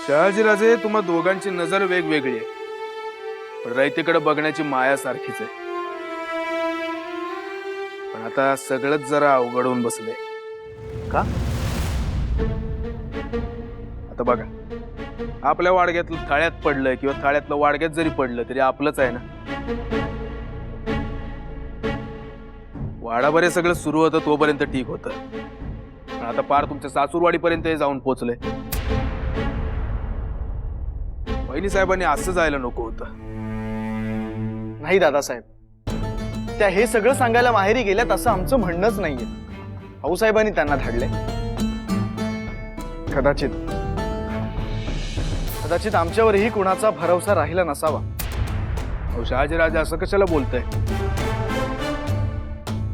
शहाजीराजे, तुम्हा दोघांची नजर वेगवेगळी आहे, पण रयतेकडे बघण्याची माया सारखीच आहे. पण आता सगळंच जरा अवघड होऊन बसले. का? आता बघा, आपल्या वाडग्यातलं थाळ्यात पडलं किंवा थाळ्यातलं वाडग्यात जरी पडलं तरी आपलंच आहे ना. वाडाभरे सगळं सुरू होतं तोपर्यंत ठीक होतं, पण आता पार तुमच्या सासूरवाडीपर्यंत हे जाऊन पोचले. वहिनी साहेबांनी असं जायला नको होतं. नाही दादासाहेब, त्या हे सगळं सांगायला माहेरी गेल्यात असं आमचं म्हणणंच नाहीये. भाऊसाहेबांनी त्यांना धाडले. कदाचित कदाचित आमच्यावरही कुणाचा भरवसा राहिला नसावा. अहो शहाजीराजे, असं कशाला बोलताय?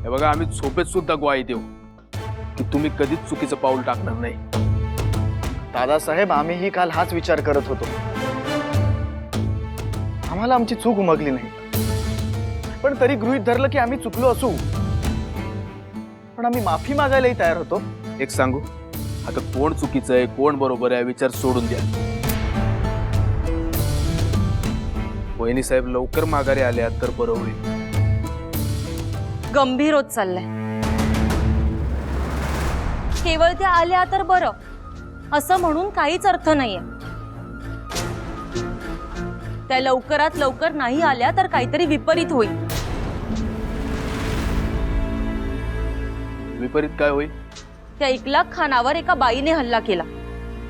हे बघा, आम्ही झोपेत सुद्धा ग्वाही देऊ की तुम्ही कधीच चुकीचं पाऊल टाकणार नाही. दादासाहेब, आम्हीही काल हाच विचार करत होतो. आम्हाला आमची चूक उमगली नाही, पण तरी गृहीत धरलं की आम्ही चुकलो असू. पण आम्ही माफी मागायलाही तयार होतो. एक सांगू, आता कोण चुकीचं आहे कोण बरोबर आहे विचार सोडून द्या. वहिनी साहेब लवकर माघारी आल्या तर बरं होईल. गंभीर होत चाललंय. केवळ त्या आल्या तर बरं असं म्हणून काहीच अर्थ नाहीये. त्या लवकरात लवकर नाही आल्या तर काहीतरी विपरीत होईल. विपरीत काय होईल? त्या इकलाक खानावर एका बाईने हल्ला केला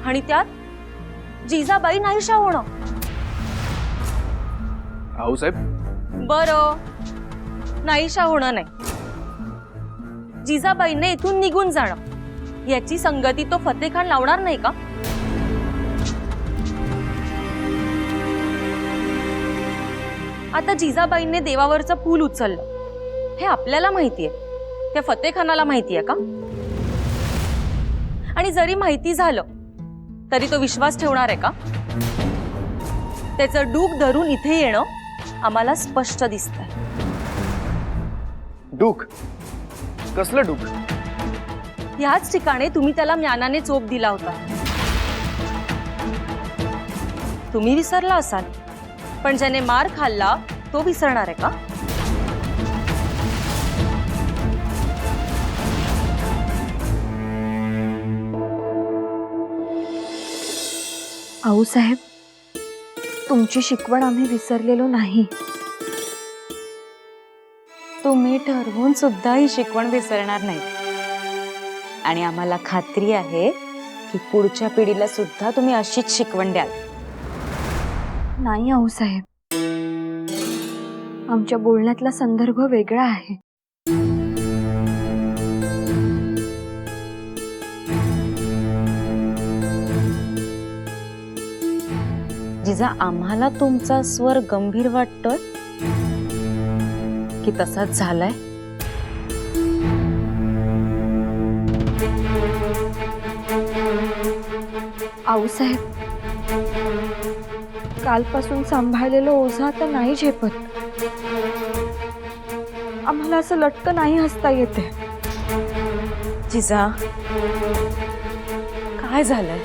आणि त्यात जिजाबाई नाहीशा होणं. आऊसाहेब, बरं, नाहीशा होणं नाही, जिजाबाईंने इथून निघून जाणं याची संगती तो फतेखान लावणार नाही का? आता जिजाबाईंने देवावरचं फूल उचललं हे आपल्याला माहितीये, त्या फतेखानाला माहितीये का? आणि जरी माहिती झालं तरी तो विश्वास ठेवणार आहे का? त्याचं डूक धरून इथे येणं आम्हाला स्पष्ट दिसतंय. डूक? कसलं डूक? ह्याच ठिकाणी तुम्ही त्याला म्यानाने चोप दिला होता. तुम्ही विसरला असाल, पण ज्याने मार खाल्ला तो विसरणार आहे का? आऊसाहेब, तुमची शिकवण आम्ही विसरलेलो नाही. तुम्ही ठरवून सुद्धा ही शिकवण विसरणार नाही. आणि आम्हाला खात्री आहे की पुढच्या पिढीला सुद्धा तुम्ही अशीच शिकवण द्याल. नाही आऊसाहेब, आमच्या बोलण्यातला संदर्भ वेगळा आहे. जिजा, आम्हाला तुमचा स्वर गंभीर वाटतोय की तसाच झालाय? आऊसाहेब, कालपासून सांभाळलेलं ओझं आता नाही झेपत. आम्हाला असं लटकं नाही हसता येते. जिजा, काय झालंय?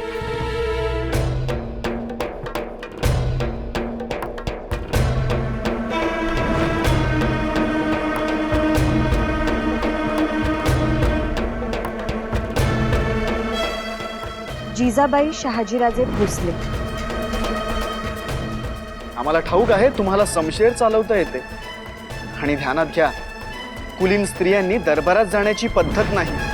जिजाबाई शहाजीराजे भोसले. आम्हाला ठाऊक आहे तुम्हाला समशेर चालवता येते. आणि ध्यानात घ्या, कुलीन स्त्रियांनी दरबारात जाण्याची पद्धत नाही.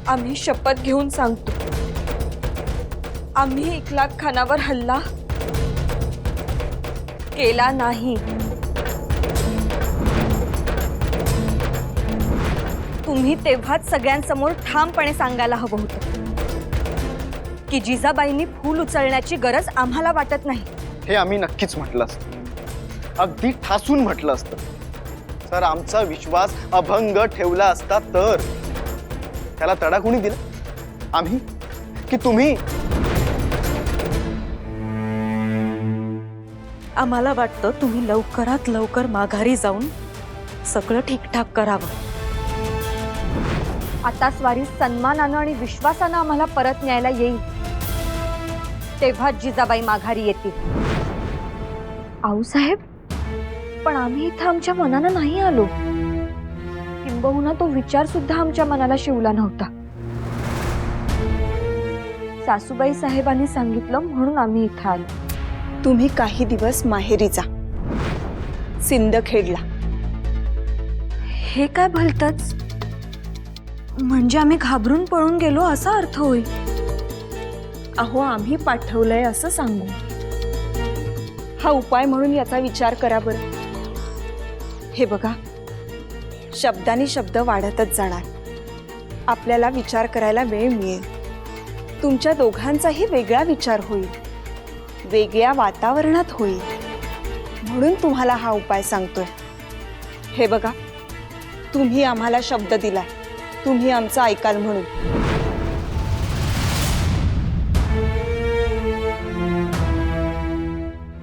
आम्ही शपथ घेऊन सांगतो, आम्ही इकलाक खानावर हल्ला केला नाही. तुम्ही तेव्हाच सगळ्यांसमोर ठामपणे सांगायला हवं होतं की जिजाबाईंनी फूल उचलण्याची गरज आम्हाला वाटत नाही. हे आम्ही नक्कीच म्हटलं असतं, अगदी ठासून म्हटलं असतं. सर, आमचा विश्वास अभंग ठेवला असता तर त्याला तडा कोणी दिला? आम्ही की तुम्ही? आम्हाला वाटतं तुम्ही लवकरात लवकर माघारी जाऊन सगळं ठीकठाक करावं. आता स्वारी सन्मानानं आणि विश्वासानं आम्हाला परत न्यायला येईल, तेव्हा जिजाबाई माघारी येतील. आऊसाहेब, पण आम्ही इथं आमच्या मनानं नाही आलो. किंबहुना तो विचार सुद्धा आमच्या मनाला शिवला नव्हता. सासूबाई साहेबांनी सांगितलं म्हणून आम्ही इथं आलो. तुम्ही काही दिवस माहेरी जा, सिंदखेडला. हे काय भलतच? म्हणजे आम्ही घाबरून पळून गेलो असा अर्थ होईल. अहो, आम्ही पाठवलंय असं सांगू. हा उपाय म्हणून याचा विचार करा बरं. हे बघा, शब्दानी शब्द वाढतच जाणार. आपल्याला विचार करायला वेळ मिळेल. तुमच्या दोघांचाही वेगळा विचार होईल, वेगळ्या वातावरणात होईल. म्हणून तुम्हाला हा उपाय सांगतोय. हे बघा, तुम्ही आम्हाला शब्द दिलाय, तुम्ही आमचं ऐकाल म्हणून.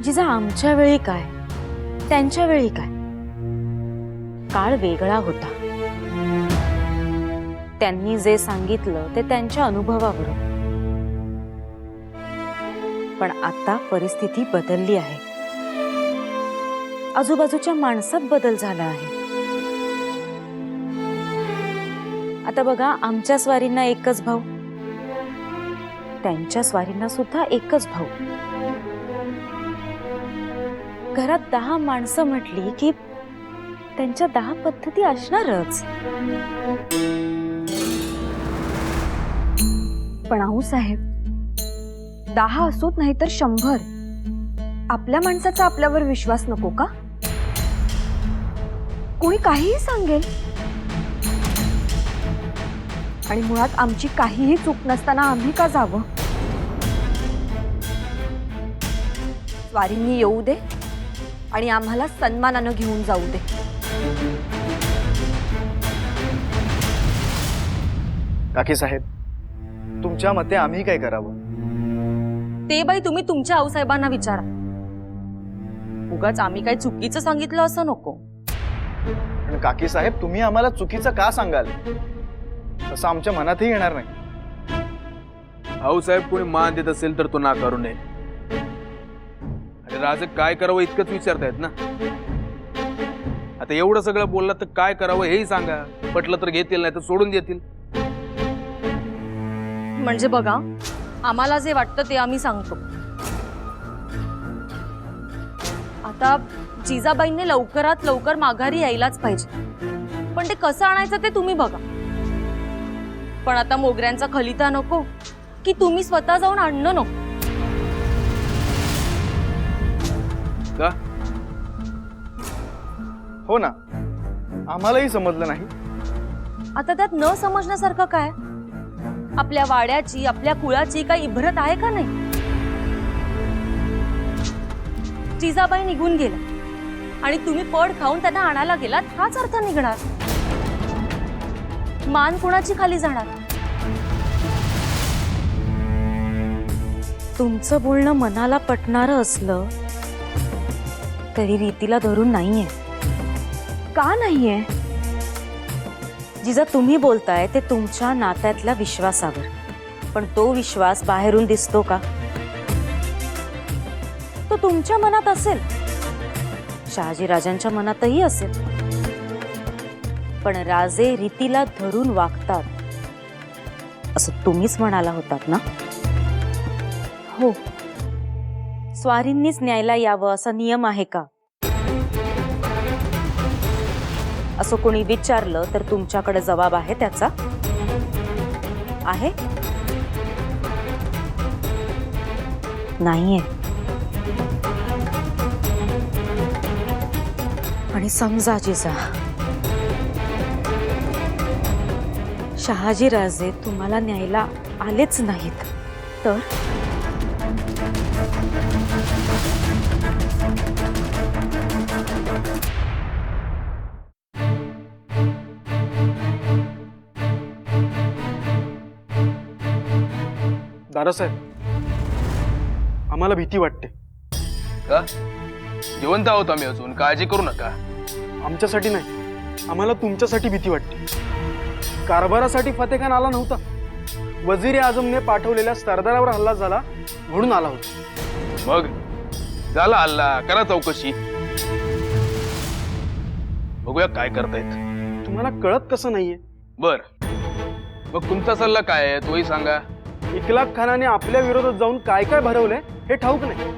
जिजा, आमच्या वेळी काय, त्यांच्या वेळी काय, काळ वेगळा होता. त्यांनी जे सांगितलं ते त्यांच्या अनुभवावरून. पण आता परिस्थिती बदलली आहे. आजूबाजूच्या माणसात बदल झाला आहे. आता बघा, आमच्या स्वारींना एकच भाऊ, त्यांच्या स्वारींना सुद्धा एकच भाऊ. घरात 10 माणसं म्हटली की त्यांच्या 10 पद्धती असणारच. पण आऊसाहेब, 10 असोत नाही तर 100, आपल्या माणसाचा आपल्यावर विश्वास नको का? कोणी काहीही सांगेल. आणि मुळात आमची काहीही चूक नसताना आम्ही का जावं? स्वारींनी येऊ दे आणि आम्हाला सन्मानानं घेऊन जाऊ दे. काकी साहेब, तुमच्या मते आम्ही काय करावं? ते बाई तुम्ही तुमच्या आऊसाहेबांना विचारा. उगाच आम्ही काही चुकीचं सांगितलं असं नको. पण काकी साहेब, तुम्ही आम्हाला चुकीचं का सांगाल? तसं आमच्या मनातही येणार नाही. आऊसाहेब कोणी मान देत असेल तर तो नाकारू नये. आणि राजे काय करावं इतकंच विचारतायत ना. आता एवढं सगळं बोललं तर काय करावं हेही सांगा. पटलं तर घेतील, नाही तर सोडून देतील. म्हणजे बघा, आम्हाला जे वाटतं ते आम्ही सांगतो. आता जिजाबाईंनी लवकरात लवकर माघारी यायलाच पाहिजे. पण ते कसं आणायचं ते तुम्ही बघा. पण आता मोगऱ्यांचा खलिता नको की तुम्ही स्वतः जाऊन आणणं नको. का? हो ना, आम्हालाही समजलं नाही. आता त्यात न समजण्यासारखं काय? आपल्या वाड्याची, आपल्या कुळाची काही इब्रत आहे का नाही? जिजाबाई निघून गेला आणि तुम्ही पड खाऊन त्यांना आणायला गेलात, हाच अर्थ निघणार. मान कोणाची खाली जाणार? तुमचं बोलणं मनाला पटणारं असलं तरी रीतीला धरून नाहीये. का नाहीये? जिजा, तुम्ही बोलताय ते तुमच्या नात्यातल्या विश्वासावर. पण तो विश्वास बाहेरून दिसतो का? तो तुमच्या मनात असेल, शहाजी राजांच्या मनातही असेल. पण राजे रीतीला धरून वागतात असं तुम्हीच म्हणाला होतात ना? हो. स्वारींनीच न्यायला यावं असा नियम आहे का? असं कोणी विचारलं तर तुमच्याकडे जबाब आहे त्याचा? आहे? नाहीये. आणि समजा जिजा, शहाजी राजे तुम्हाला न्यायला आलेच नाहीत तर? दादासाहेब, आम्हाला भीती वाटते. का? जिवंत आहोत आम्ही अजून, काळजी करू नका. आमच्यासाठी नाही, आम्हाला तुमच्यासाठी भीती वाटते. कारभारासाठी फतेखान आला नव्हता. वजीर आजमने पाठवलेल्या सरदारावर हल्ला झाला म्हणून आला होता. मग झाला हल्ला, करा चौकशी, बघूया काय करतायत. तुम्हाला कळत कसं नाहीये? बर, मग तुमचा सल्ला काय आहे तोही सांगा. इकलाक खानाने आपल्या विरोधात जाऊन काय काय भरवलंय हे ठाऊक नाही.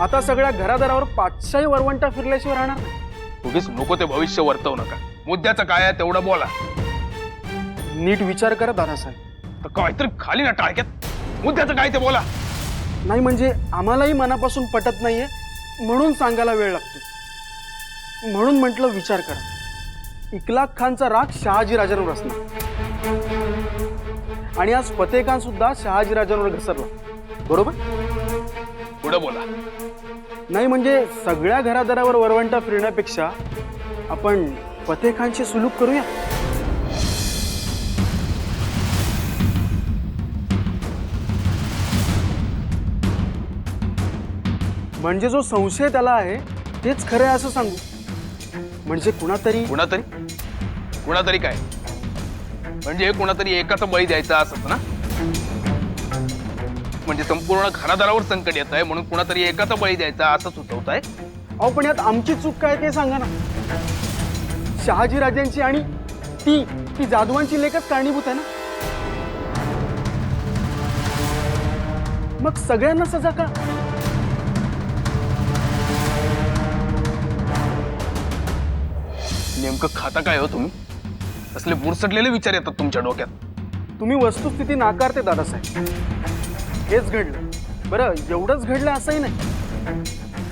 आता सगळ्या घरादारावर पाचशाही वरवंटा फिरल्याशिवाय राहणार नाही. उगीच नको ते भविष्य वर्तवू नका. मुद्द्याचं काय आहे तेवढं बोला. नीट विचार करा दादासाहेब. तर काहीतरी खाली ना टाळक्यात. मुद्द्याचं काय ते बोला. नाही म्हणजे आम्हालाही मनापासून पटत नाहीये म्हणून सांगायला वेळ लागतो. म्हणून म्हटलं विचार करा. इकलाक खानचा राग शहाजी राजांवर असणार आणि आज फतेखान सुद्धा शहाजी राजांवर घसरला, बरोबर? पुढे बोला. नाही म्हणजे सगळ्या घरादारावर वरवंटा फिरण्यापेक्षा आपण फतेखानशी सुलूक करूया. म्हणजे जो संशय त्याला आहे तेच खरं आहे असं सांगू. म्हणजे कुणातरी काय म्हणजे कुणातरी एकाचा बळी द्यायचा असत ना. म्हणजे संपूर्ण घरादारावर संकट येत आहे म्हणून कुणातरी एकाचा बळी द्यायचा असं सुचवत आहे. अहो पण यात आमची चूक काय ते सांगा ना. शहाजी राजांची आणि ती जाधवांची लेखच कारणीभूत आहे ना. मग सगळ्यांना सजा का? नेमकं खाता काय हो तुम्ही? असले बुरसटलेले विचार येतात तुमच्या डोक्यात. तुम्ही वस्तुस्थिती नाकारते दादासाहेब. हेच घडलं. बरं एवढंच घडलं असंही नाही.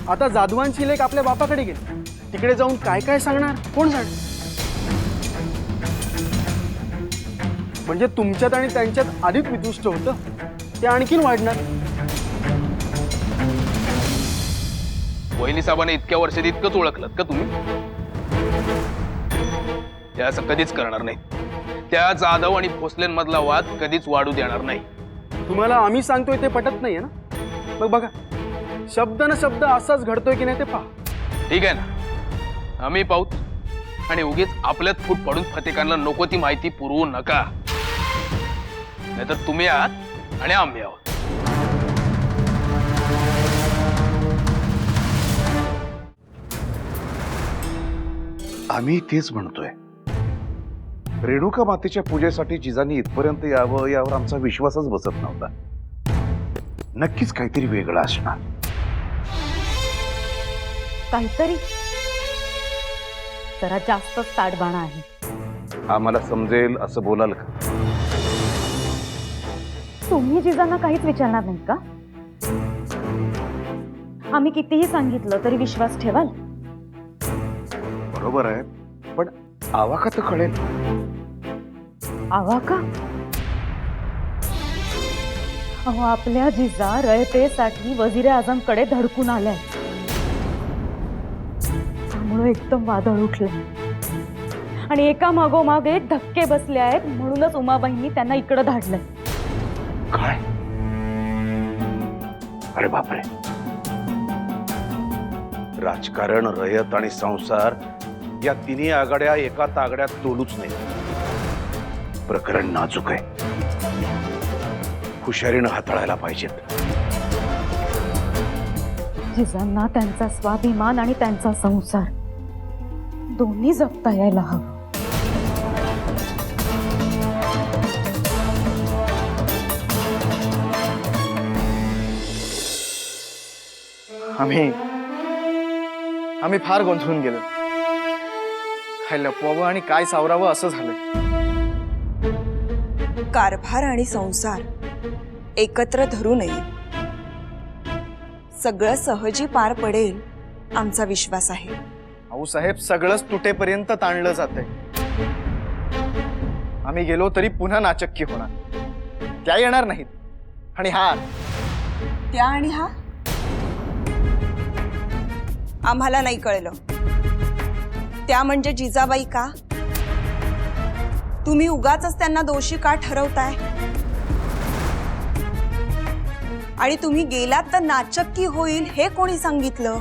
आता जाधवांची लेक आपल्या बापाकडे गेली. तिकडे जाऊन काय काय सांगणार कोण जाणे. म्हणजे तुमच्यात आणि त्यांच्यात अधिक विदुष्ट होतं ते आणखीन वाढणार. वहिनी साहेबांना इतक्या वर्षात इतकंच ओळखलं का तुम्ही? ते असं कधीच करणार नाही. त्या जाधव आणि भोसलेंमधला वाद कधीच वाढू देणार नाही. तुम्हाला आम्ही सांगतोय ते पटत नाहीये ना. मग बघा शब्द न शब्द असाच घडतोय की नाही ते पहा. ठीक आहे ना, आम्ही पाहूत. आणि उगीच आपल्यात फूट पडून फतेखानला नको ती माहिती पुरवू नका. नाहीतर तुम्ही आहात आणि आम्ही आहोत. आम्ही तेच म्हणतोय. रेणुका मातेच्या पूजेसाठी जिजांनी इथपर्यंत यावं यावर आमचा विश्वासच बसत नव्हता. नक्कीच काहीतरी वेगळं असणार. काहीतरी जरा जास्तच ताडबाणा आहे. आम्हाला समजेल असं बोलाल का? तुम्ही जिजांना काहीच विचारणार नाही का? आम्ही कितीही सांगितलं तरी विश्वास ठेवाल? बरोबर आहे, पण आवाका तर कळेल. आवा का? अहो आपल्या जिजा रयतेसाठी वजीर आजमकडे धडकून आलाय. त्यामुळे एकदम वादळ उठलं आणि एका मागोमाग एक धक्के बसले आहेत. म्हणूनच उमाबाईंनी त्यांना इकडे धाडलंय. काय? अरे बापरे. राजकारण, रयत आणि संसार या तिन्ही आघाड्या एका तागड्यात तोलूच नाही. प्रकरण नाजूक आहे. हुशारीनं हाताळायला पाहिजेत. जिजांना त्यांचा स्वाभिमान आणि त्यांचा संसार दोन्ही जपता यायला हवं. आम्ही फार गोंधळून गेलो. काय लपवावं आणि काय सावरावं असं झालंय. कारभार आणि संसार एकत्र धरू नये. सगळं सहजी पार पडेल आमचा विश्वास आहे. अहो साहेब सगळंच तुटेपर्यंत ताणलं जातंय. आम्ही गेलो तरी पुन्हा नाचक्की होणार. त्या येणार नाहीत. आणि हा त्या आणि हा आम्हाला नाही कळलं. त्या म्हणजे जिजाबाई का? तुम्ही उगाच त्यांना दोषी का ठरवताय? आणि तुम्ही गेलात तर नाचक्की होईल हे कोणी सांगितलं?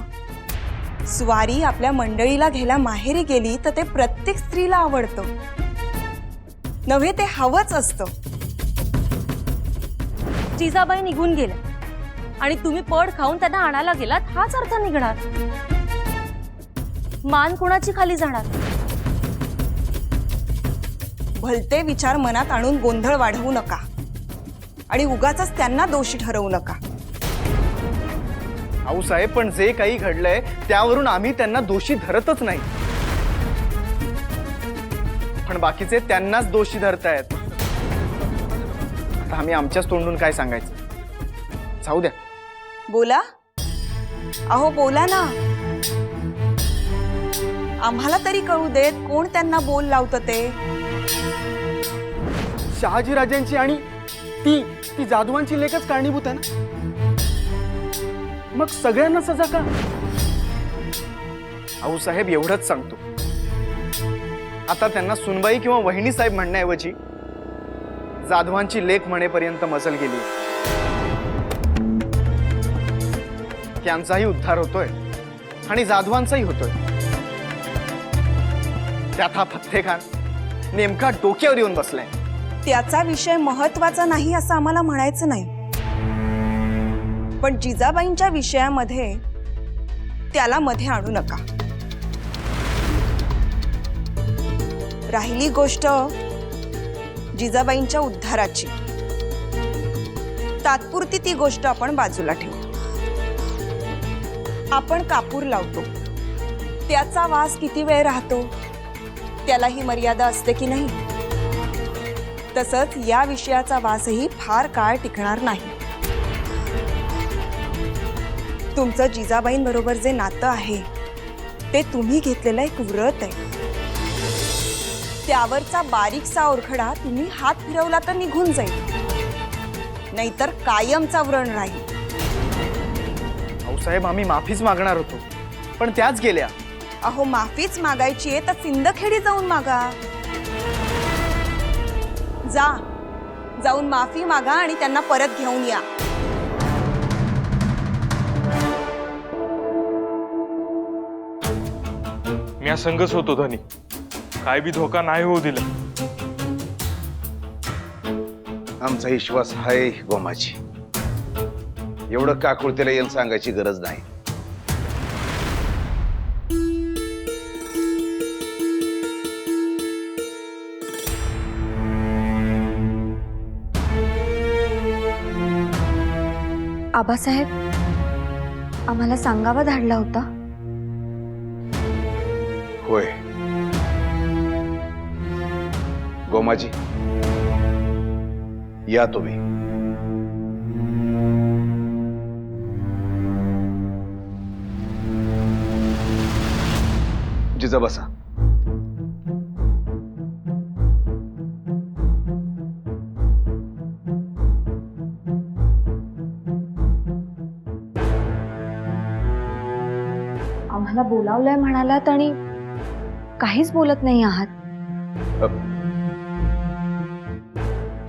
स्वारी आपल्या मंडळीला घ्यायला माहेरी गेली तर ते प्रत्येक स्त्रीला आवडतं नव्हे, ते हवंच असतं. जिजाबाई निघून गेल्या आणि तुम्ही पड खाऊन त्यांना आणायला गेलात, हाच अर्थ निघणार. मान कोणाची खाली जाणार? भलते विचार मनात आणून गोंधळ वाढवू नका आणि उगाचच त्यांना दोषी ठरवू नका. आऊसाहेब, पण जे काही घडलंय त्यावरून आम्ही त्यांना दोषी धरतच नाही, पण बाकीचे त्यांनाच दोषी धरतायत. आता आम्ही आमच्याच तोंडून काय सांगायचं? जाऊ द्या. बोला, अहो बोला ना. आम्हाला तरी कळू देत कोण त्यांना बोल लावतं ते. शहाजीराजांची आणि ती जाधवांची लेखच कारणीभूत आहे ना. मग सगळ्यांना सजा का? आऊसाहेब, एवढंच सांगतो, आता त्यांना सुनबाई किंवा वहिनी साहेब म्हणण्याऐवजी जाधवांची लेख म्हणेपर्यंत मजल गेली. त्यांचाही उद्धार होतोय आणि जाधवांचाही होतोय. त्यात हा फत्तेखान नेमका डोक्यावर येऊन बसलाय. त्याचा विषय महत्वाचा नाही असं आम्हाला म्हणायचं नाही, पण जिजाबाईंच्या विषयामध्ये त्याला मध्ये आणू नका. राहिली गोष्ट जिजाबाईंच्या उद्धाराची, तात्पुरती ती गोष्ट आपण बाजूला ठेवू. आपण कापूर लावतो, त्याचा वास किती वेळ राहतो त्यालाही मर्यादा असते की नाही? तसंच या विषयाचा वासही फार काळ टिकणार नाही. तुमचं जिजाबाईंबरोबर जे नातं आहे ते तुम्ही घेतलेलं एक व्रत आहे. त्यावरचा बारीकसा ओरखडा तुम्ही हात फिरवला तर निघून जाईल, नाहीतर कायमचा व्रण राहील. साहेब, आम्ही माफीच मागणार होतो, पण त्याच गेल्या. अहो, माफीच मागायची आहे तर सिंदखेडी जाऊन मागा. जाऊन माफी मागा आणि त्यांना परत घेऊन या. मी संघच होतो धनी, काय बी धोका नाही होऊ दिला. आमचा विश्वास हाय गोमाची. एवढं काकुळतेला येऊन सांगायची गरज नाही. आबासाहेब, आम्हाला सांगावा धाडला होता. होय गोमाजी, या तुम्ही. जिजा बसा. आम्हाला बोलावलंय म्हणालात आणि काहीच बोलत नाही आहात.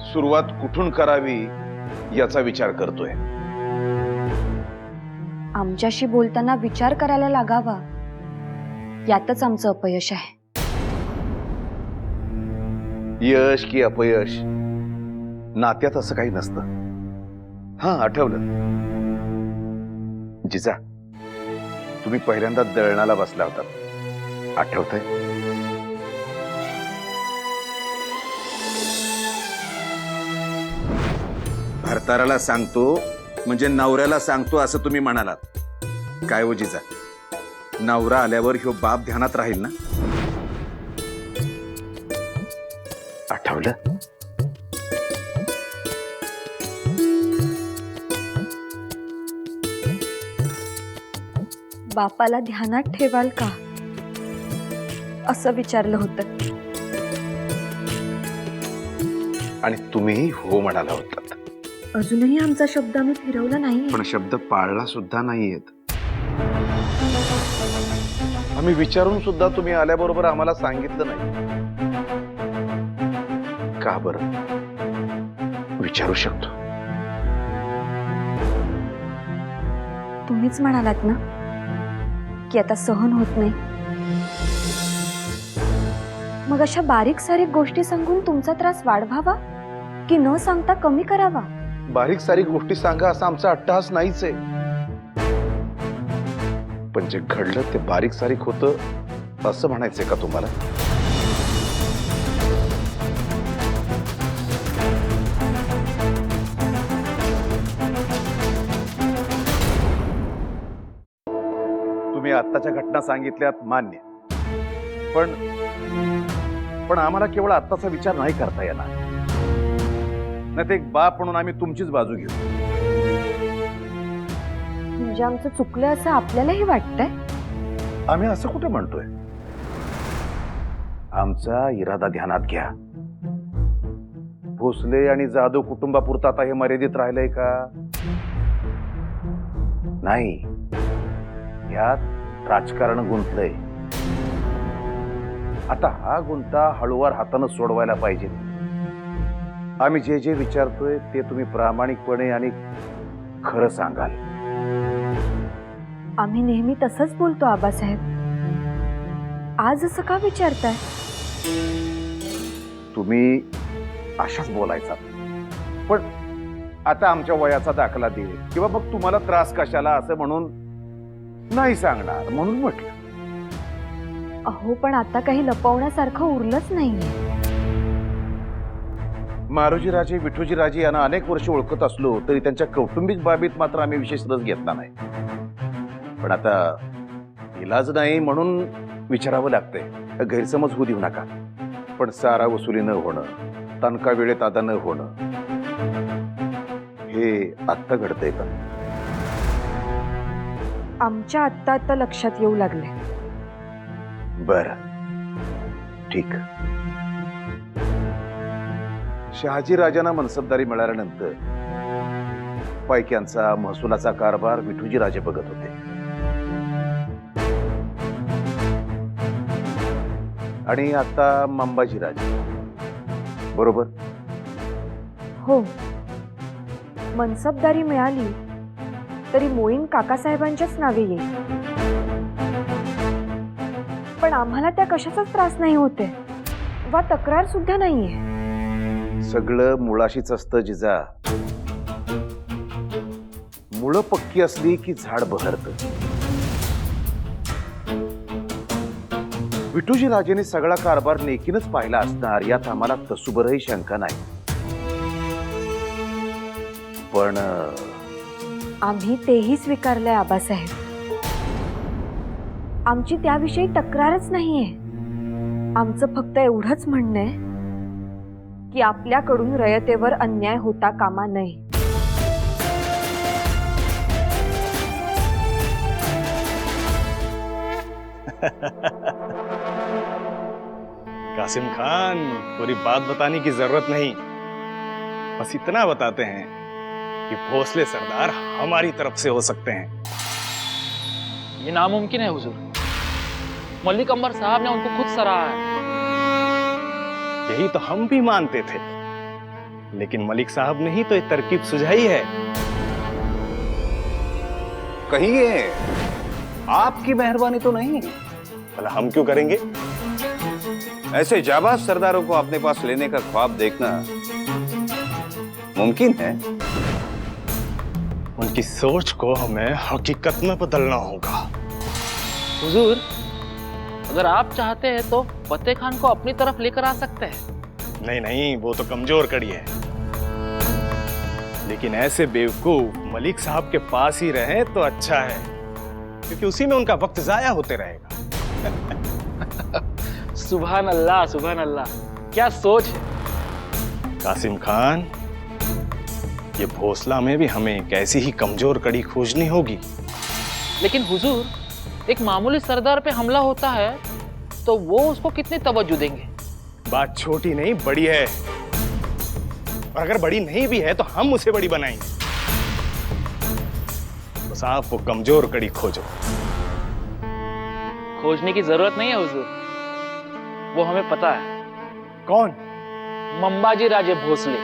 सुरुवात कुठून करावी याचा विचार करतोय. आमच्याशी बोलताना विचार करायला लागावा, यातच आमचं अपयश आहे. यश की अपयश नात्यात असं काही नसतं. हा, आठवलं. जिजा, तुम्ही पहिल्यांदा दळणाला बसला होता, आठवतंय? भरताराला सांगतो म्हणजे नवऱ्याला सांगतो असं तुम्ही म्हणालात. काय हो जिजा, नवरा आल्यावर ह्यो बाप ध्यानात राहील ना? आठवलं? बापाला ध्यानात ठेवाल का असं विचारलं होतं. आणि तुम्ही हो म्हणाला होतात. अजूनही आमचा शब्द आम्ही फिरवला नाही. पण शब्द पाळला सुद्धा नाहीयेत. आम्ही विचारून सुद्धा तुम्ही आल्याबरोबर आम्हाला सांगितलं नाही. का बरं? विचारू शकतो. तुम्हीच म्हणालात ना की आता सहन होत नाही. मग अशा बारीक सारीक गोष्टी सांगून तुमचा त्रास वाढवावा की न सांगता कमी करावा? बारीक सारीक गोष्टी सांगा असा आमचा अट्टहास नाहीच आहे, पण जे घडलं ते बारीक सारीक होतं असं म्हणायचंय का तुम्हाला? तुम्ही आत्ताच्या घटना सांगितल्यात मान्य, पण आम्हाला केवळ आत्ताचा विचार नाही करता येणार. नाही ते एक बाप म्हणून आम्ही तुमचीच बाजू घेऊ. म्हणजे आमचं चुकलं असं आपल्यालाही वाटतंय? आम्ही असं कुठे म्हणतोय? आमचा इरादा ध्यानात घ्या. भोसले आणि जाधव कुटुंबापुरतं आता हे मर्यादित राहिलंय का? नाही, यात राजकारण गुंतलंय. आता हा गुंता हळूवार हातानं सोडवायला पाहिजे. आम्ही जे जे विचारतोय ते तुम्ही प्रामाणिकपणे आणि खरं सांगाल. आम्ही नेहमी तसंच बोलतो आबासाहेब. आज असं का विचारताय? तुम्ही अशाच बोलायचा, पण आता आमच्या वयाचा दाखला दे किंवा मग तुम्हाला त्रास कशाला असं म्हणून नाही सांगणार म्हणून म्हटलं. अहो पण आता काही लपवण्यासारखं उरलंच नाहीये. मारोजी राजे विठोजी राजे यांना अनेक वर्ष ओळखत असलो तरी त्यांच्या कौटुंबिक बाबीत मात्र आम्ही विशेष रस घेतला नाही. पण आता इलाज नाही म्हणून विचारावं लागतंय. गैरसमज होऊ देऊ नका, पण सारा वसुली न होणं, तनका वेळेत अदा न होणं हे आत्ता घडतंय का? आमच्या आत्ता आत्ता लक्षात येऊ लागले. बर, ठीक. शहाजी राजांना मनसबदारी मिळाल्यानंतर पायक्यांचा महसुलाचा कारभार विठूजी राजे बघत होते. आणि आता मंबाजी राजे, बरोबर? हो, मनसबदारी मिळाली तरी मोईन काकासाहेबांच्याच नावे येईल. पण आम्हाला त्या कशाचाच त्रास नाही होते वा तक्रार सुद्धा नाहीये. सगळं मुळाशीच असतं जिजा. मुळं पक्की असली की झाड बहरतं. विठूजी राजेने सगळा कारभार नेकीनच पाहिला असणार यात आम्हाला तसूभरही शंका नाही. पण आम्ही तेही स्वीकारलंय आबासाहेब. आमची त्याविषयी तक्रारच नाहीये. आमचं फक्त एवढंच म्हणणं आहे की आपल्याकडून रयतेवर अन्याय होता कामा नये. कासिम खान, पूरी बात बताने की जरूरत नहीं, बस इतना बताते हैं कि भोसले सरदार हमारी तरफ से हो सकते हैं. ये नामुमकिन है हुजूर. मलिक अंबर साहब ने उनको खुद सराहा है. यही तो हम भी मानते थे, लेकिन मलिक साहब ने ही तो एक तरकीब सुझाई है. कहिए, आपकी मेहरबानी तो नहीं? भला हम क्यों करेंगे? ऐसे जाबाज सरदारों को अपने पास लेने का ख्वाब देखना मुमकिन है. उनकी सोच को हमें हकीकत में बदलना होगा. हुजूर, अगर आप चाहते हैं तो फतेह खान को अपनी तरफ लेकर आ सकते हैं. नहीं नहीं, वो तो कमजोर कड़ी है. लेकिन ऐसे बेवकूफ मलिक साहब के पास ही रहे तो अच्छा है, क्योंकि उसी में उनका वक्त जाया होते रहेगा. सुभान अल्लाह, सुभान अल्लाह, क्या सोच है. कासिम खान, ये भोसला में भी हमें एक ऐसी ही कमजोर कड़ी खोजनी होगी. लेकिन हुजूर, एक मामूली सरदार पे हमला होता है तो वो उसको कितनी तवज्जो देंगे. बात छोटी नहीं बड़ी है, और अगर बड़ी नहीं भी है तो हम उसे बड़ी बनाएंगे. बस आप वो कमजोर कड़ी खोजो. खोजने की जरूरत नहीं है हुजूर, वो हमें पता है. कौन? मंबाजी राजे भोसले.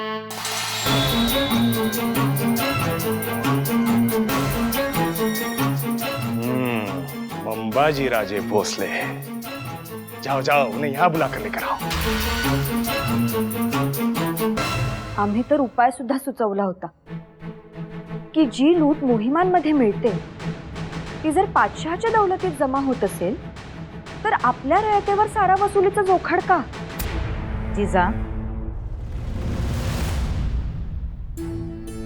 संभाजी राजे भोसले। जाओ जाओ, उन्हें यहाँ बुला कर लेकर आओ। आम्ही तर उपाय सुद्धा सुचवला होता की जी लूट मोहिमांमध्ये मिळते ती जर पातशहाच्या दौलतीत जमा होत असेल तर आपल्या रयतेवर सारा वसुलीचा जोखड का? जिजा,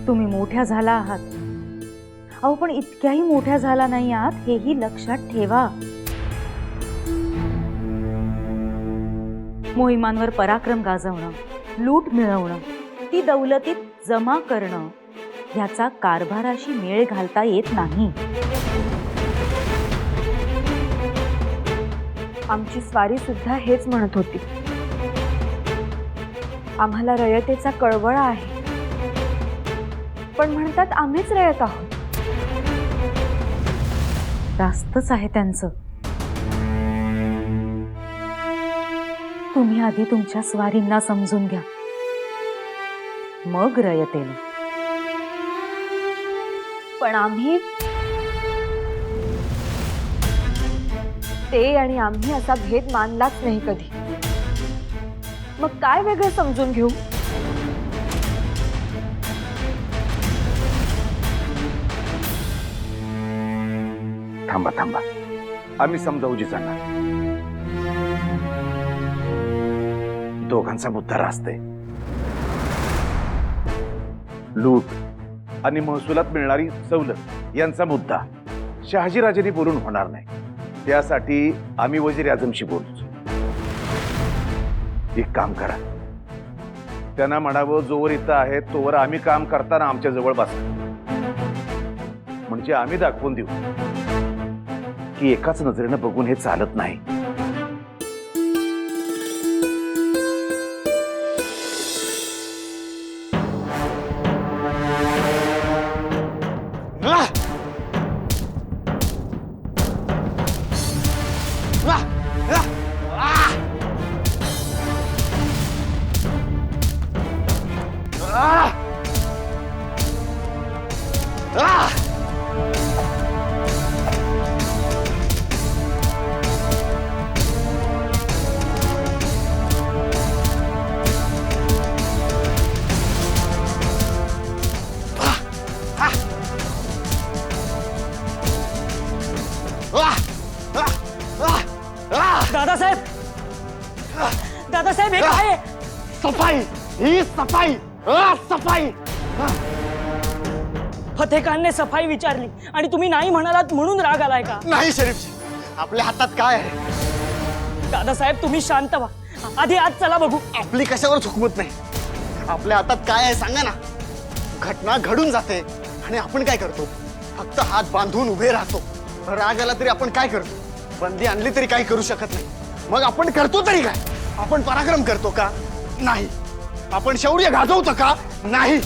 तुम्ही मोठ्या झाला आहात, अहो पण इतक्याही मोठ्या झाला नाही आहात हेही लक्षात ठेवा. मोहिमांवर पराक्रम गाजवणं, लूट मिळवणं, ती दौलतीत जमा करणं ह्याचा कारभाराशी मेळ घालता येत नाही. आमची स्वारी सुद्धा हेच म्हणत होती. आम्हाला रयतेचा कळवळा आहे, पण म्हणतात आम्हीच रयत आहोत. रास्तच आहे त्यांचं. तुम्ही आधी तुमच्या स्वारींना समजून घ्या, मग रयतेला. पण आम्ही, ते आणि आम्ही असा भेद मानलाच नाही कधी. मग काय वेगळं समजून घेऊ? थांबा थांबा, आम्ही समजावू जिजांना. दोघांचा मुद्दा रास्त आहे. लूट आणि महसुलात मिळणारी सवलत यांचा मुद्दा शहाजीराजेंनी बोलून होणार नाही. त्यासाठी आम्ही वजीर आझमशी बोलतो. एक काम करा, त्यांना म्हणावं जोवर इथं आहे तोवर आम्ही काम करताना आमच्या जवळ बसा. म्हणजे आम्ही दाखवून देऊ की एकाच नजरेनं बघून हे चालत नाही. दादासाहेब, दादासाहेब हे काय? सफाई, ही सफाई, सफाई. फतेखानने सफाई विचारली आणि तुम्ही नाही म्हणालात म्हणून राग आलाय का? नाही शरीफजी, आपल्या हातात काय आहे? दादासाहेब तुम्ही शांत व्हा, आधी आज चला बघू. आपली कशावर हुकमत नाही. आपल्या हातात काय आहे सांगा ना. घटना घडून जाते आणि आपण काय करतो? फक्त हात बांधून उभे राहतो. राग आला तरी आपण काय करतो? बंदी आणली तरी काही करू शकत नाही. मग आपण करतो तरी काय? आपण पराक्रम करतो का? नाही. आपण शौर्य गाजवतो का? नाही.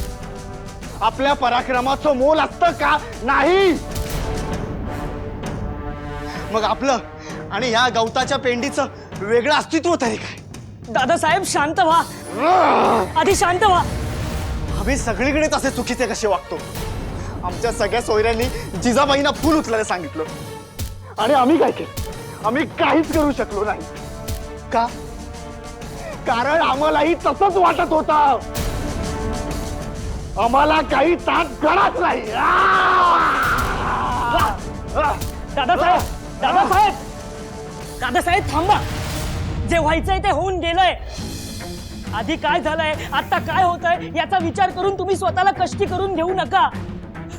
आपल्या पराक्रमाचं मोल असतं का? नाही. मग आपलं आणि ह्या गवताच्या पेंडीचं वेगळं अस्तित्व तरी काय? दादासाहेब शांत व्हा, आधी शांत व्हा. आम्ही सगळीकडेच असे चुकीचे कसे वागतो? आमच्या सगळ्या सोयऱ्यांनी जिजाबाईंना फुल उचलायला सांगितलं आणि आम्ही काय केलं? आम्ही काहीच करू शकलो नाही का? कारण आम्हालाही तसंच वाटत होतं. आम्हाला काही ताक गळत नाही. दादासाहेब, दादासाहेब, दादासाहेब थांबा. जे व्हायचंय ते होऊन गेलंय. आधी काय झालंय, आता काय होतंय याचा विचार करून तुम्ही स्वतःला कष्टी करून घेऊ नका.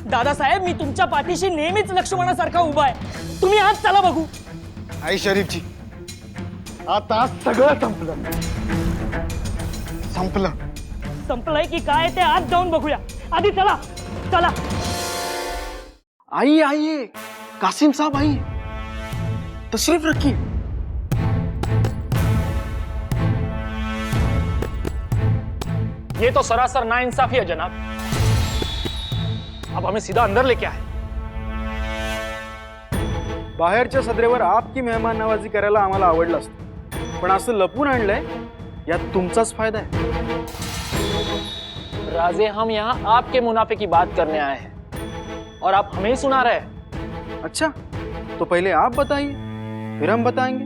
दादासाहेब मी तुमच्या पाठीशी नेहमीच लक्ष्मणासारखा उभा आहे. तुम्ही आज चला बघू. आई शरीफजी, आता सगळं संपलं. संपलं. संपलंय की काय ते आज जाऊन बघूया. आधी चला चला. आई आई, कासिम साहब आई, तशरीफ रखिए. ये तो सरासर नाइंसाफी है जनाब. अब हमें सीधा अंदर लेके आए. बाहेरच्या सदरेवर आपकी मेहमान नवाजी करायला आम्हाला आवडलं असतं, पण असं लपून आणलंय यात तुमचाच फायदा आहे. राजे हम यहाँ आपके मुनाफे की बात करने आए हैं और आप हमें ही सुना रहे हैं. अच्छा, तो पहले आप बताइए, फिर हम बताएंगे।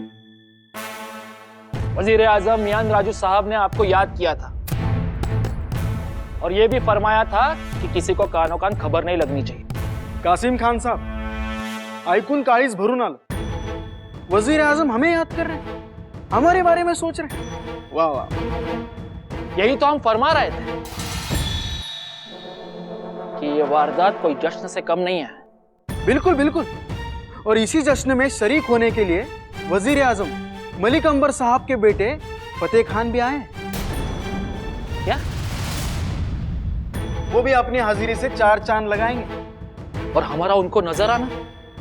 वजीर आजम मियां राजू साहब ने आपको याद किया था और ये भी फरमाया था कि किसी को कानो कान खबर नहीं लगनी चाहिए। कासिम खान साहब, ऐकून काळीज भरून आलं। वजीर आजम हमें याद कर रहे हैं, हमारे बारे में सोच रहे हैं। वाह वाह। यही तो हम फरमा रहे थे कि ये वारदात कोई जश्न से कम नहीं है। बिल्कुल बिल्कुल। और इसी जश्न में शरीक होने के लिए वजीर आजम मलिक अंबर साहब के बेटे फतेह खान भी आए हैं। क्या? वो भी अपनी हाजिरी से 4 चांद लगाएंगे। और हमारा उनको नजर आना?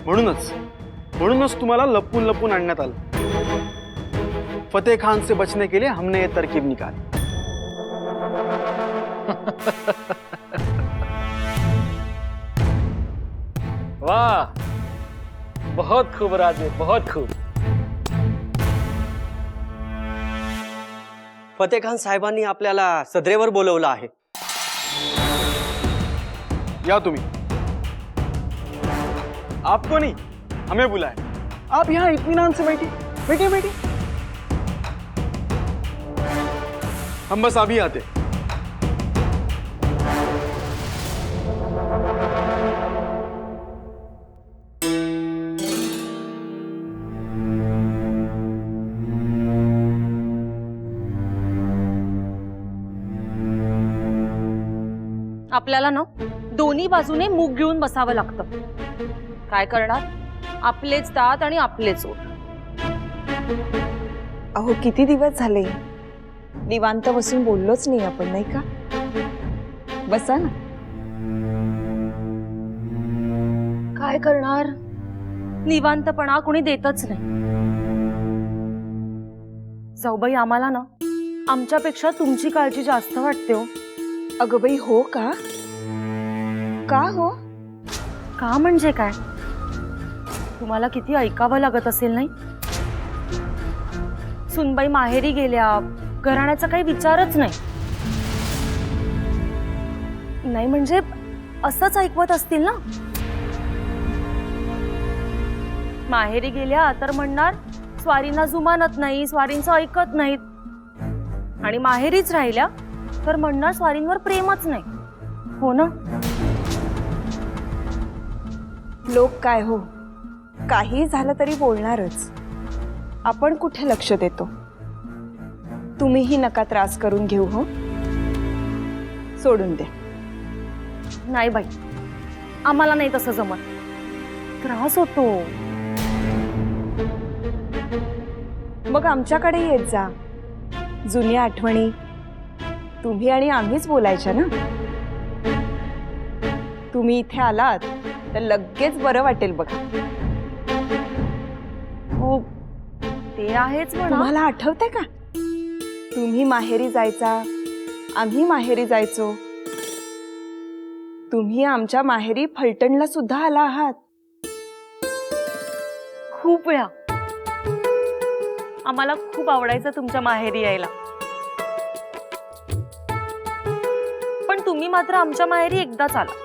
म्हणूनच तुम्हाला लपून लपून आणण्यात आलं। फतेह खान से बचने के लिए हमने ये तरकीब निकाली। वाह, बहुत खूब राजे, बहुत खूब। फतेह खान साहेबांनी आपल्याला सदरेवर बोलवलं आहे। या तुम्ही। आपको नहीं, हमें बुलाया। आप यहाँ इत्मीनान से बैठिए, बैठिए बैठिए। हम बस अभी आते। आपल्याला ना दोन्ही बाजूने मूग गिळून बसावं लागतं। काय करणार, आपलेच दात आणि आपलेच ओठ। अहो किती दिवस झाले निवांत बसून बोललोच नाही आपण, नाही का? बसा ना। काय करणार, निवांतपणा कोणी देतच नाही। जाऊबाई, आम्हाला ना आमच्यापेक्षा तुमची काळजी जास्त वाटते हो। अगं बाई, हो का? का हो? का म्हणजे काय? तुम्हाला किती ऐकावं लागत असेल नाही? सुनबाई माहेरी गेल्या, घराण्याचा काही विचारच नाही। नाही म्हणजे असंच ऐकवत असतील ना? माहेरी गेल्या तर म्हणणार स्वारींना जुमानत नाही, स्वारींचं ऐकत नाहीत। आणि माहेरीच राहिल्या तर म्हणणार स्वारींवर प्रेमच नाही। हो ना? लोक काय हो, काही झालं तरी बोलणारच। आपण कुठे लक्ष देतो? तुम्हीही नका त्रास करून घेऊ हो, सोडून दे। नाही बाई, आम्हाला नाही तसं जमत, त्रास होतो। मग आमच्याकडे येत जा, जुन्या आठवणी तुम्ही आणि आम्हीच बोलायच्या ना। तुम्ही इथे आलात तर लगेच बरं वाटेल बघा। हो, ते आहेच म्हणा। तुम्हाला आठवतंय का, तुम्ही माहेरी जायचा, आम्ही माहेरी जायचो। तुम्ही आमच्या माहेरी फलटणला सुद्धा आला आहात। खूप वेळा। आम्हाला खूप आवडायचं तुमच्या माहेरी यायला। पण तुम्ही मात्र आमच्या माहेरी एकदाच आला।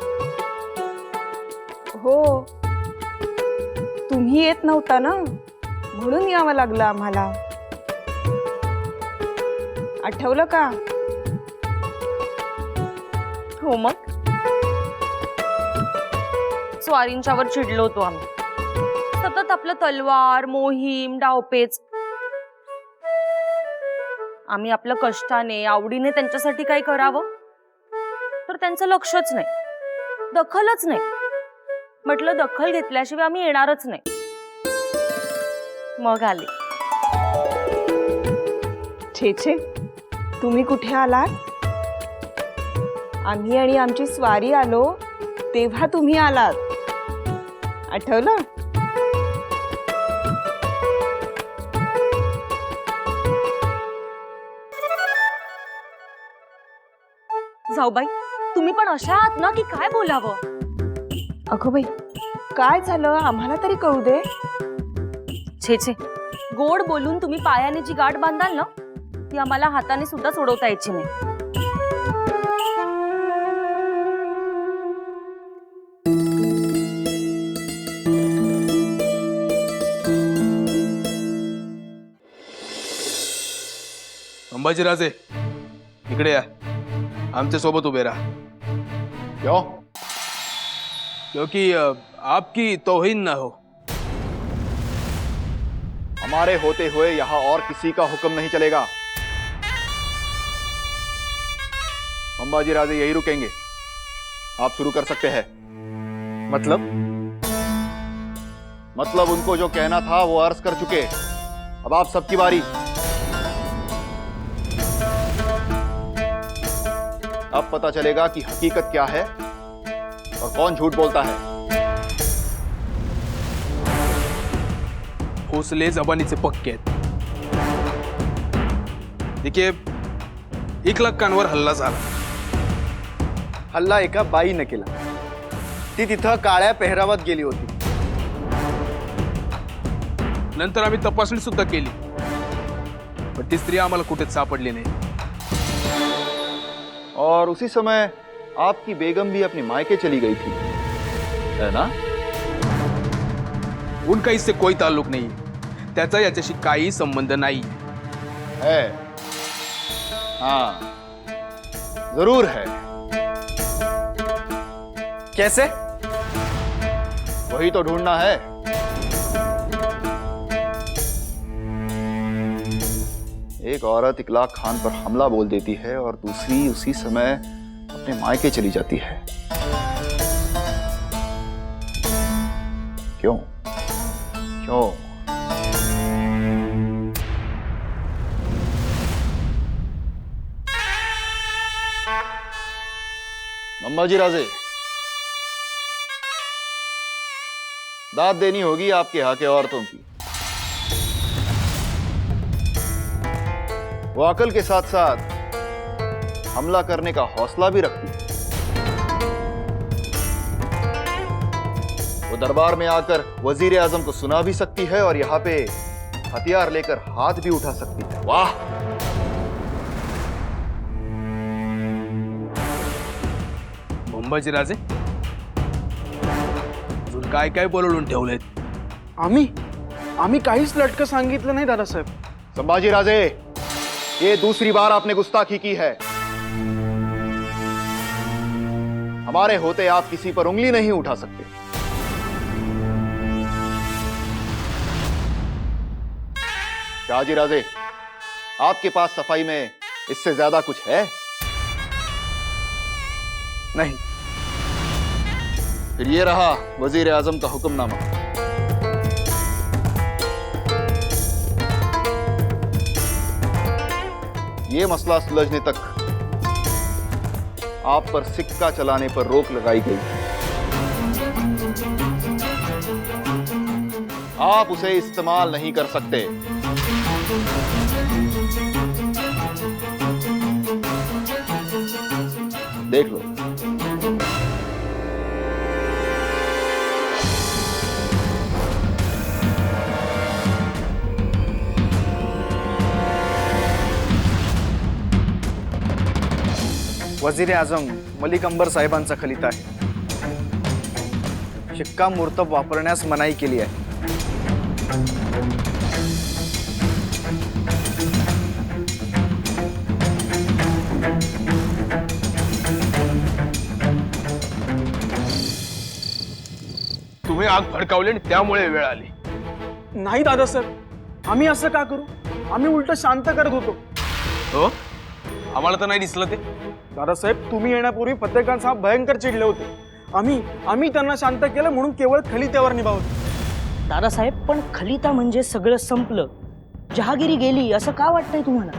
हो, तुम्ही येत नव्हता ना, म्हणून यावं लागलं आम्हाला। आठवलं का? हो मग, स्वारींच्यावर चिडलो होतो आम्ही। सतत आपलं तलवार, मोहीम, डावपेच। आम्ही आपलं कष्टाने, आवडीने त्यांच्यासाठी काही करावं तर त्यांचं लक्षच नाही, दखलच नाही। म्हटलं दखल घेतल्याशिवाय आम्ही येणारच नाही। मग आले। छे छे, तुम्ही कुठे आलात? आम्ही आणि आमची स्वारी आलो तेव्हा तुम्ही आलात, आठवलं? जाऊबाई, तुम्ही पण अशा आहात ना की काय बोलावं? अगं बाई, काय झालं आम्हाला तरी कळू दे। छे छे, गोड बोलून तुम्ही पायाने जी गाठ बांधाल ना, ती आम्हाला हाताने सुद्धा सोडवता यायची नाही। संभाजीराजे इकडे या, आमच्या सोबत उभे राहा. क्यों? क्योंकि आपकी तौहीन ना हो. हमारे होते हुए यहाँ और किसी का हुक्म नहीं चलेगा. अंबाजी राजे यही रुकेंगे. आप शुरू कर सकते हैं. मतलब उनको जो कहना था वो अर्ज कर चुके. अब आप सबकी बारी. अब पता चलेगा कि हकीकत क्या है और कौन झूठ बोलता है. हौसले जबानीचे पक्के आहेत. देखिए 1,00,000 हल्ला झाला. हल्ला एका बाईने केला. ती तिथं काळ्या पेहरावात गेली होती. नंतर आम्ही तपासणी सुद्धा केली, पण ती स्त्री आम्हाला कुठेच सापडली नाही. और उसी समय आपकी बेगम भी अपने मायके चली गई थी, है ना? उनका इससे कोई ताल्लुक नहीं. त्याचा याच्याशी काही संबंध नाही. है. हाँ, जरूर है. कैसे? वही तो ढूंढना है. एक औरत इकलाक खान पर हमला बोल देती है और दूसरी उसी समय अपने मायके चली जाती है. क्यों? क्यों? अंबाजी राजे, दाद देनी होगी आपके यहाँ के औरतों की. वो अकल के साथ साथ हमला करने का हौसला भी रखती है. वो दरबार में आकर वजीर आजम को सुना भी सकती है और यहाँ पे हथियार लेकर हाथ भी उठा सकती है. वाह. अंबाजीराजे अजून काय काय बोलवून ठेवलेत? आम्ही काहीच लटकं सांगितलं नाही दादासाहेब. संभाजी राजे, ये दूसरी बार आपने गुस्ताखी की है. हमारे होते आप किसी पर उंगली नहीं उठा सकते. शाहजी राजे, आपके पास सफाई में इससे ज्यादा कुछ है? नहीं. फिर ये रहा वजीर आजम का हुक्मनामा. ये मसला सुलझने तक आप पर सिक्का चलाने पर रोक लगाई गई. आप उसे इस्तेमाल नहीं कर सकते. देख लो. वजीर आजम मलिक अंबर साहेबांचा खलिता आहे. शिक्कामोर्तब वापरण्यास मनाई केली आहे. तुम्ही आग भडकावली आणि त्यामुळे वेळ आली. नाही दादासाहेब, आम्ही असं का करू? आम्ही उलट शांत करत होतो. हो, आम्हाला तर नाही दिसलं ते. दादासाहेब, तुम्ही येण्यापूर्वी फतेखान साहेब भयंकर चिडले होते. आम्ही त्यांना शांत केलं म्हणून केवळ खलित्यावर निभावलं. दादासाहेब, पण खलिता म्हणजे सगळं संपलं, जहागिरी गेली असं का वाटतंय तुम्हाला?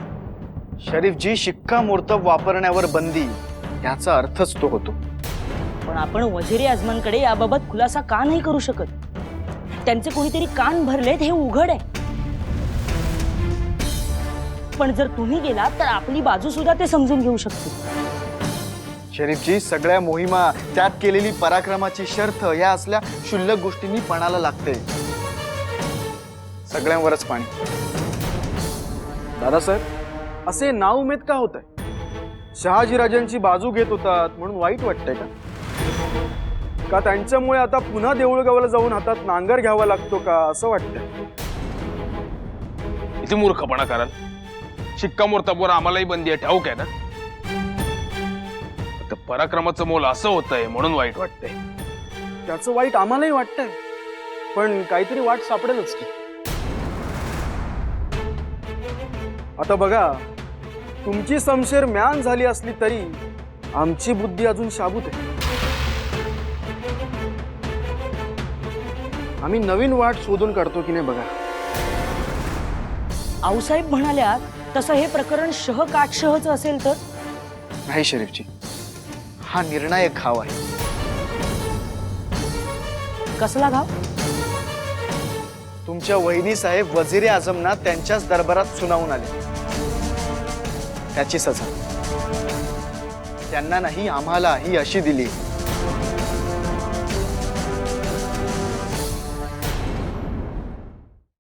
शरीफजी, शिक्कामोर्तब वापरण्यावर बंदी याचा अर्थच तो होतो. पण आपण वजीर आजमांकडे याबाबत खुलासा का नाही करू शकत? त्यांचे कोणीतरी कान भरलेत हे उघड आहे. पण जर तुम्ही गेलात तर आपली बाजू सुद्धा ते समजून घेऊ शकतील. शरीफजी, सगळ्या मोहिमा, त्यात केलेली पराक्रमाची शर्थ या असल्या क्षुल्लक गोष्टींनी पणाला लागते. सगळ्यांवरच पाणी. दादासाहेब, असे नाउमेद का होत आहे? शहाजीराजांची बाजू घेत होतात म्हणून वाईट वाटतंय का त्यांच्यामुळे आता पुन्हा देऊळगावाला जाऊन हातात नांगर घ्यावा लागतो का असं वाटतंय? किती मूर्खपणा कराल. शिक्कामोर्तबवर आम्हालाही बंदी आहे, ठाऊक आहे ना. फक्त पराक्रमाचं मोल असं होतंय म्हणून वाईट वाटतंय. त्याचं वाईट आम्हालाही वाटतंय, पण काहीतरी वाट सापडेलच की. आता बघा, तुमची समशेर म्यान झाली असली तरी आमची बुद्धी अजून शाबूत आहे. आम्ही नवीन वाट शोधून काढतो की नाही बघा. आऊसाहेब म्हणाल्या तसं हे प्रकरण काटशहच असेल तर? नाही शरीफजी, हा निर्णायक घाव आहे. कसला घाव? तुमच्या वहिनी साहेब वजीर आझमना त्यांच्याच दरबारात सुनावून आले, त्याची सजा त्यांना नाही आम्हाला ही अशी दिली